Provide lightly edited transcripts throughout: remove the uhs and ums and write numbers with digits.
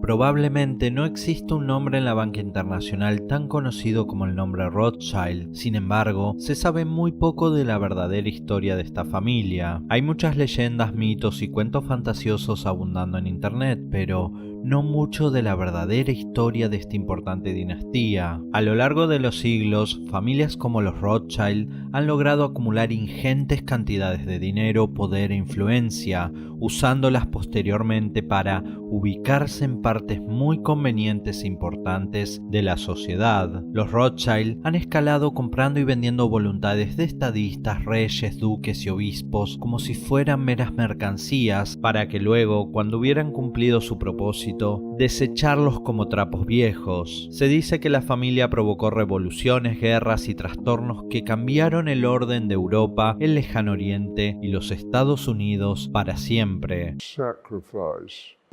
Probablemente no existe un nombre en la banca internacional tan conocido como el nombre Rothschild. Sin embargo, se sabe muy poco de la verdadera historia de esta familia. Hay muchas leyendas, mitos y cuentos fantasiosos abundando en internet, pero no mucho de la verdadera historia de esta importante dinastía. A lo largo de los siglos, familias como los Rothschild han logrado acumular ingentes cantidades de dinero, poder e influencia, usándolas posteriormente para ubicarse en partes muy convenientes e importantes de la sociedad. Los Rothschild han escalado comprando y vendiendo voluntades de estadistas, reyes, duques y obispos como si fueran meras mercancías, para que luego, cuando hubieran cumplido su propósito, desecharlos como trapos viejos. Se dice que la familia provocó revoluciones, guerras y trastornos que cambiaron el orden de Europa, el Lejano Oriente y los Estados Unidos para siempre.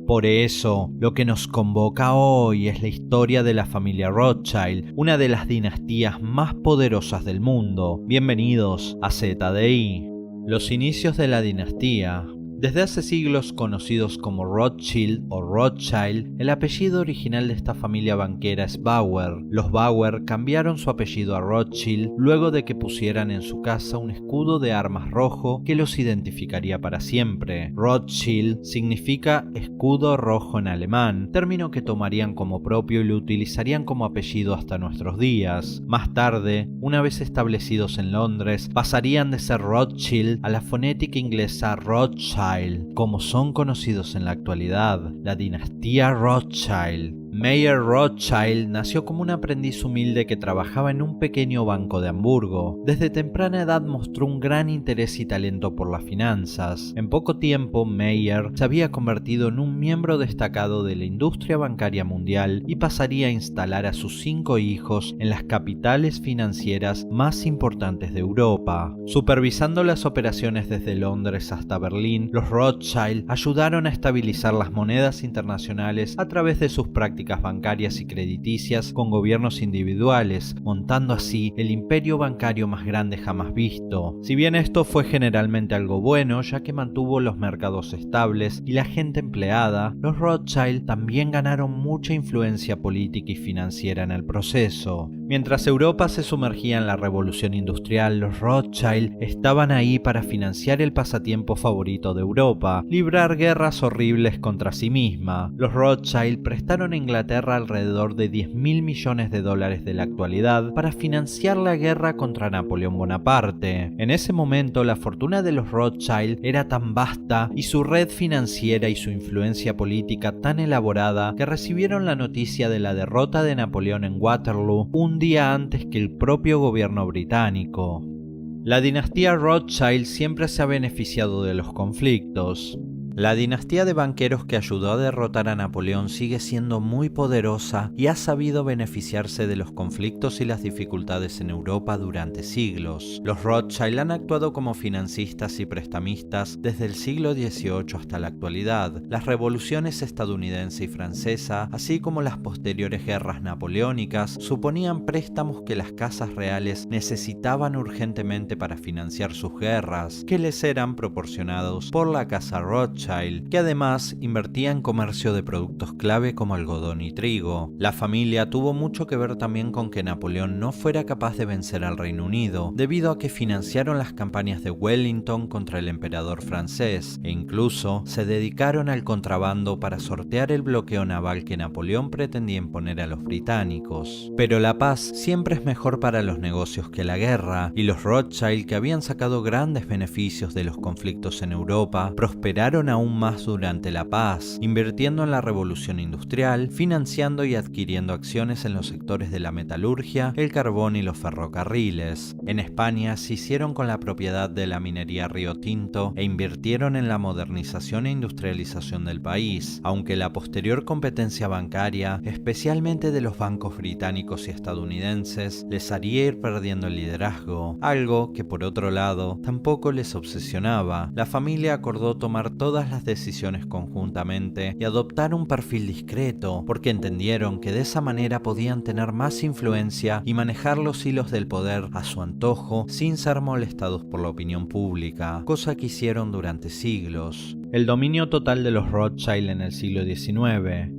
Por eso, lo que nos convoca hoy es la historia de la familia Rothschild, una de las dinastías más poderosas del mundo. Bienvenidos a ZDI. Los inicios de la dinastía. Desde hace siglos conocidos como Rothschild o Rothschild, el apellido original de esta familia banquera es Bauer. Los Bauer cambiaron su apellido a Rothschild luego de que pusieran en su casa un escudo de armas rojo que los identificaría para siempre. Rothschild significa escudo rojo en alemán, término que tomarían como propio y lo utilizarían como apellido hasta nuestros días. Más tarde, una vez establecidos en Londres, pasarían de ser Rothschild a la fonética inglesa Rothschild, como son conocidos en la actualidad, la dinastía Rothschild. Mayer Rothschild nació como un aprendiz humilde que trabajaba en un pequeño banco de Hamburgo. Desde temprana edad mostró un gran interés y talento por las finanzas. En poco tiempo, Mayer se había convertido en un miembro destacado de la industria bancaria mundial y pasaría a instalar a sus 5 hijos en las capitales financieras más importantes de Europa. Supervisando las operaciones desde Londres hasta Berlín, los Rothschild ayudaron a estabilizar las monedas internacionales a través de sus prácticas bancarias y crediticias con gobiernos individuales, montando así el imperio bancario más grande jamás visto. Si bien esto fue generalmente algo bueno, ya que mantuvo los mercados estables y la gente empleada, los Rothschild también ganaron mucha influencia política y financiera en el proceso. Mientras Europa se sumergía en la revolución industrial, los Rothschild estaban ahí para financiar el pasatiempo favorito de Europa, librar guerras horribles contra sí misma. Los Rothschild prestaron a Inglaterra alrededor de 10.000 millones de dólares de la actualidad para financiar la guerra contra Napoleón Bonaparte. En ese momento, la fortuna de los Rothschild era tan vasta y su red financiera y su influencia política tan elaborada que recibieron la noticia de la derrota de Napoleón en Waterloo un día antes que el propio gobierno británico. La dinastía Rothschild siempre se ha beneficiado de los conflictos. La dinastía de banqueros que ayudó a derrotar a Napoleón sigue siendo muy poderosa y ha sabido beneficiarse de los conflictos y las dificultades en Europa durante siglos. Los Rothschild han actuado como financistas y prestamistas desde el siglo XVIII hasta la actualidad. Las revoluciones estadounidense y francesa, así como las posteriores guerras napoleónicas, suponían préstamos que las casas reales necesitaban urgentemente para financiar sus guerras, que les eran proporcionados por la casa Rothschild, que además invertía en comercio de productos clave como algodón y trigo. La familia tuvo mucho que ver también con que Napoleón no fuera capaz de vencer al Reino Unido, debido a que financiaron las campañas de Wellington contra el emperador francés, e incluso se dedicaron al contrabando para sortear el bloqueo naval que Napoleón pretendía imponer a los británicos. Pero la paz siempre es mejor para los negocios que la guerra, y los Rothschild, que habían sacado grandes beneficios de los conflictos en Europa, prosperaron aún más durante la paz, invirtiendo en la revolución industrial, financiando y adquiriendo acciones en los sectores de la metalurgia, el carbón y los ferrocarriles. En España se hicieron con la propiedad de la minería Río Tinto e invirtieron en la modernización e industrialización del país, aunque la posterior competencia bancaria, especialmente de los bancos británicos y estadounidenses, les haría ir perdiendo el liderazgo, algo que por otro lado tampoco les obsesionaba. La familia acordó tomar todas las decisiones conjuntamente y adoptar un perfil discreto, porque entendieron que de esa manera podían tener más influencia y manejar los hilos del poder a su antojo sin ser molestados por la opinión pública, cosa que hicieron durante siglos. El dominio total de los Rothschild en el siglo XIX.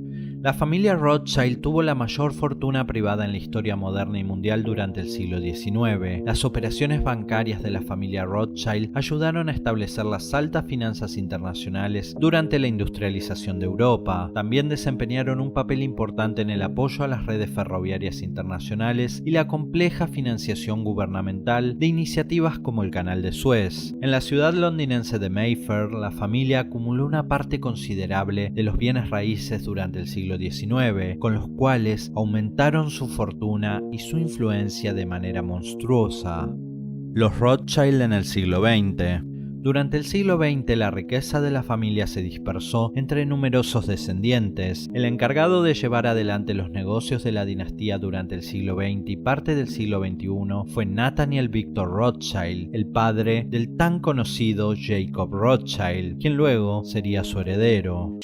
La familia Rothschild tuvo la mayor fortuna privada en la historia moderna y mundial durante el siglo XIX. Las operaciones bancarias de la familia Rothschild ayudaron a establecer las altas finanzas internacionales durante la industrialización de Europa. También desempeñaron un papel importante en el apoyo a las redes ferroviarias internacionales y la compleja financiación gubernamental de iniciativas como el Canal de Suez. En la ciudad londinense de Mayfair, la familia acumuló una parte considerable de los bienes raíces durante el siglo XIX, con los cuales aumentaron su fortuna y su influencia de manera monstruosa. Los Rothschild en el siglo XX. Durante el siglo XX la riqueza de la familia se dispersó entre numerosos descendientes. El encargado de llevar adelante los negocios de la dinastía durante el siglo XX y parte del siglo XXI fue Nathaniel Victor Rothschild, el padre del tan conocido Jacob Rothschild, quien luego sería su heredero.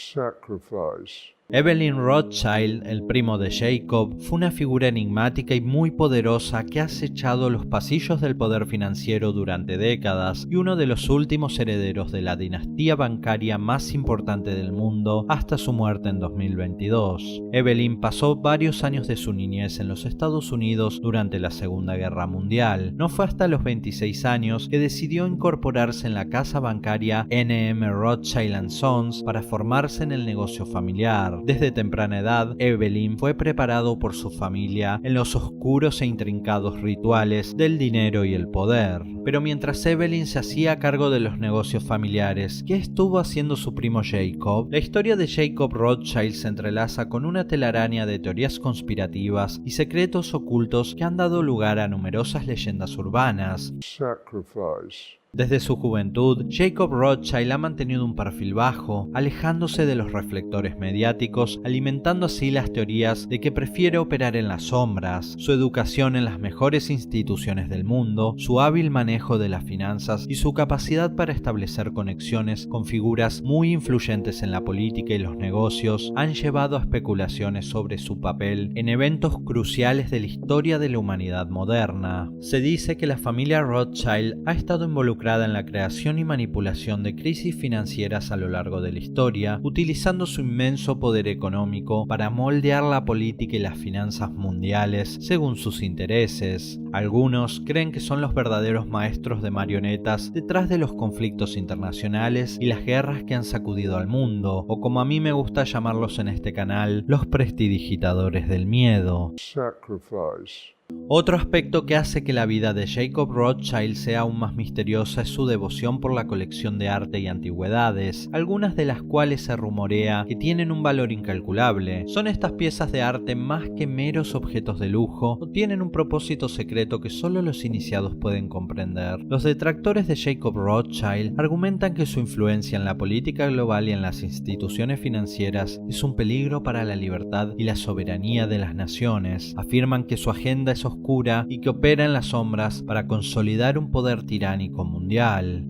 Evelyn Rothschild, el primo de Jacob, fue una figura enigmática y muy poderosa que ha acechado los pasillos del poder financiero durante décadas y uno de los últimos herederos de la dinastía bancaria más importante del mundo hasta su muerte en 2022. Evelyn pasó varios años de su niñez en los Estados Unidos durante la Segunda Guerra Mundial. No fue hasta los 26 años que decidió incorporarse en la casa bancaria N.M. Rothschild & Sons para formarse en el negocio familiar. Desde temprana edad, Evelyn fue preparado por su familia en los oscuros e intrincados rituales del dinero y el poder. Pero mientras Evelyn se hacía cargo de los negocios familiares, ¿qué estuvo haciendo su primo Jacob? La historia de Jacob Rothschild se entrelaza con una telaraña de teorías conspirativas y secretos ocultos que han dado lugar a numerosas leyendas urbanas. Desde su juventud, Jacob Rothschild ha mantenido un perfil bajo, alejándose de los reflectores mediáticos, alimentando así las teorías de que prefiere operar en las sombras. Su educación en las mejores instituciones del mundo, su hábil manejo de las finanzas y su capacidad para establecer conexiones con figuras muy influyentes en la política y los negocios han llevado a especulaciones sobre su papel en eventos cruciales de la historia de la humanidad moderna. Se dice que la familia Rothschild ha estado involucrada en la creación y manipulación de crisis financieras a lo largo de la historia, utilizando su inmenso poder económico para moldear la política y las finanzas mundiales según sus intereses. Algunos creen que son los verdaderos maestros de marionetas detrás de los conflictos internacionales y las guerras que han sacudido al mundo, o como a mí me gusta llamarlos en este canal, los prestidigitadores del miedo. Otro aspecto que hace que la vida de Jacob Rothschild sea aún más misteriosa es su devoción por la colección de arte y antigüedades, algunas de las cuales se rumorea que tienen un valor incalculable. ¿Son estas piezas de arte más que meros objetos de lujo o tienen un propósito secreto que solo los iniciados pueden comprender? Los detractores de Jacob Rothschild argumentan que su influencia en la política global y en las instituciones financieras es un peligro para la libertad y la soberanía de las naciones. Afirman que su agenda es oscura y que opera en las sombras para consolidar un poder tiránico mundial.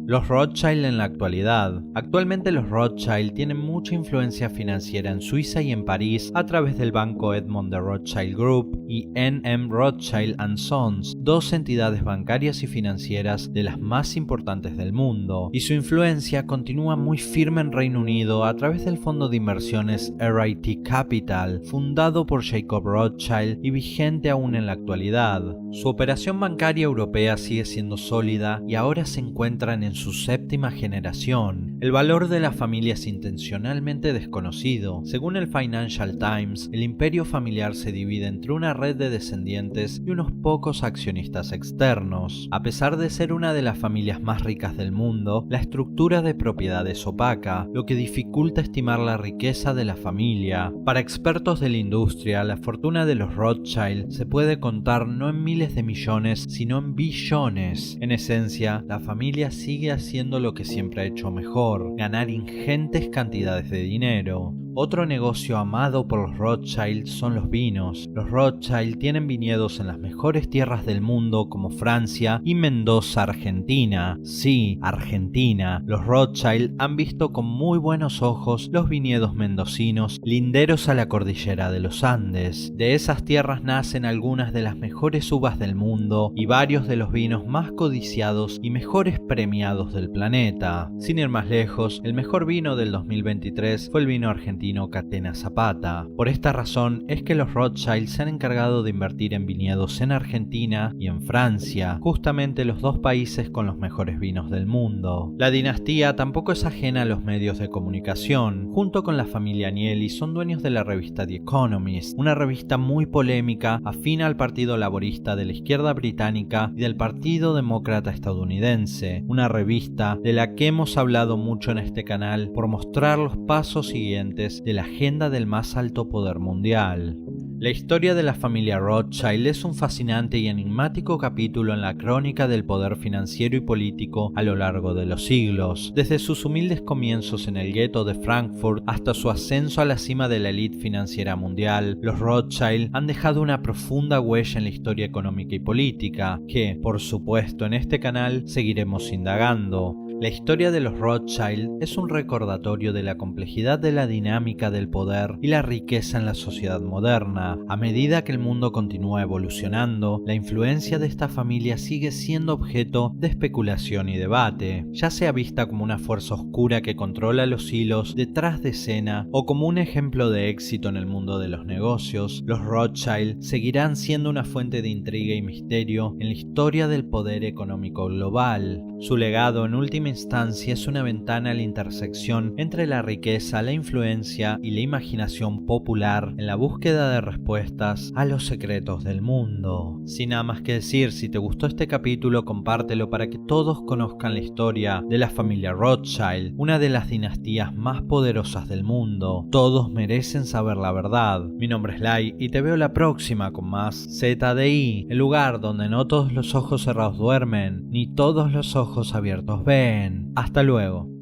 Los Rothschild en la actualidad. Actualmente los Rothschild tienen mucha influencia financiera en Suiza y en París a través del banco Edmond de Rothschild Group y N.M. Rothschild & Sons, dos entidades bancarias y financieras de las más importantes del mundo, y su influencia continúa muy firme en Reino Unido a través del fondo de inversiones RIT Capital, fundado por Jacob Rothschild y vigente aún en la actualidad. Su operación bancaria europea sigue siendo sólida y ahora se encuentran en su séptima generación. El valor de la familia es intencionalmente desconocido. Según el Financial Times, el imperio familiar se divide entre una red de descendientes y unos pocos accionistas externos. A pesar de ser una de las familias más ricas del mundo, la estructura de propiedad es opaca, lo que dificulta estimar la riqueza de la familia. Para expertos de la industria, la fortuna de los Rothschild se puede contar no en miles de millones, sino en billones. En esencia, la familia sigue haciendo lo que siempre ha hecho mejor: ganar ingentes cantidades de dinero. Otro negocio amado por los Rothschild son los vinos. Los Rothschild tienen viñedos en las mejores tierras del mundo como Francia y Mendoza, Argentina. Sí, Argentina. Los Rothschild han visto con muy buenos ojos los viñedos mendocinos linderos a la cordillera de los Andes. De esas tierras nacen algunas de las mejores uvas del mundo y varios de los vinos más codiciados y mejores premiados del planeta. Sin ir más lejos, el mejor vino del 2023 fue el vino argentino argentino Catena Zapata. Por esta razón es que los Rothschild se han encargado de invertir en viñedos en Argentina y en Francia, justamente los dos países con los mejores vinos del mundo. La dinastía tampoco es ajena a los medios de comunicación. Junto con la familia Agnelli son dueños de la revista The Economist, una revista muy polémica afín al Partido Laborista de la izquierda británica y del Partido Demócrata estadounidense, una revista de la que hemos hablado mucho en este canal por mostrar los pasos siguientes de la agenda del más alto poder mundial. La historia de la familia Rothschild es un fascinante y enigmático capítulo en la crónica del poder financiero y político a lo largo de los siglos, desde sus humildes comienzos en el gueto de Frankfurt hasta su ascenso a la cima de la élite financiera mundial. Los Rothschild han dejado una profunda huella en la historia económica y política, que, por supuesto, en este canal seguiremos indagando. La historia de los Rothschild es un recordatorio de la complejidad de la dinámica del poder y la riqueza en la sociedad moderna. A medida que el mundo continúa evolucionando, la influencia de esta familia sigue siendo objeto de especulación y debate, ya sea vista como una fuerza oscura que controla los hilos detrás de escena o como un ejemplo de éxito en el mundo de los negocios. Los Rothschild seguirán siendo una fuente de intriga y misterio en la historia del poder económico global. Su legado, en última instancia, es una ventana a la intersección entre la riqueza, la influencia y la imaginación popular en la búsqueda de respuestas a los secretos del mundo. Sin nada más que decir, si te gustó este capítulo, compártelo para que todos conozcan la historia de la familia Rothschild, una de las dinastías más poderosas del mundo. Todos merecen saber la verdad. Mi nombre es Lai y te veo la próxima con más ZDI, el lugar donde no todos los ojos cerrados duermen, ni todos los ojos abiertos ven. Hasta luego.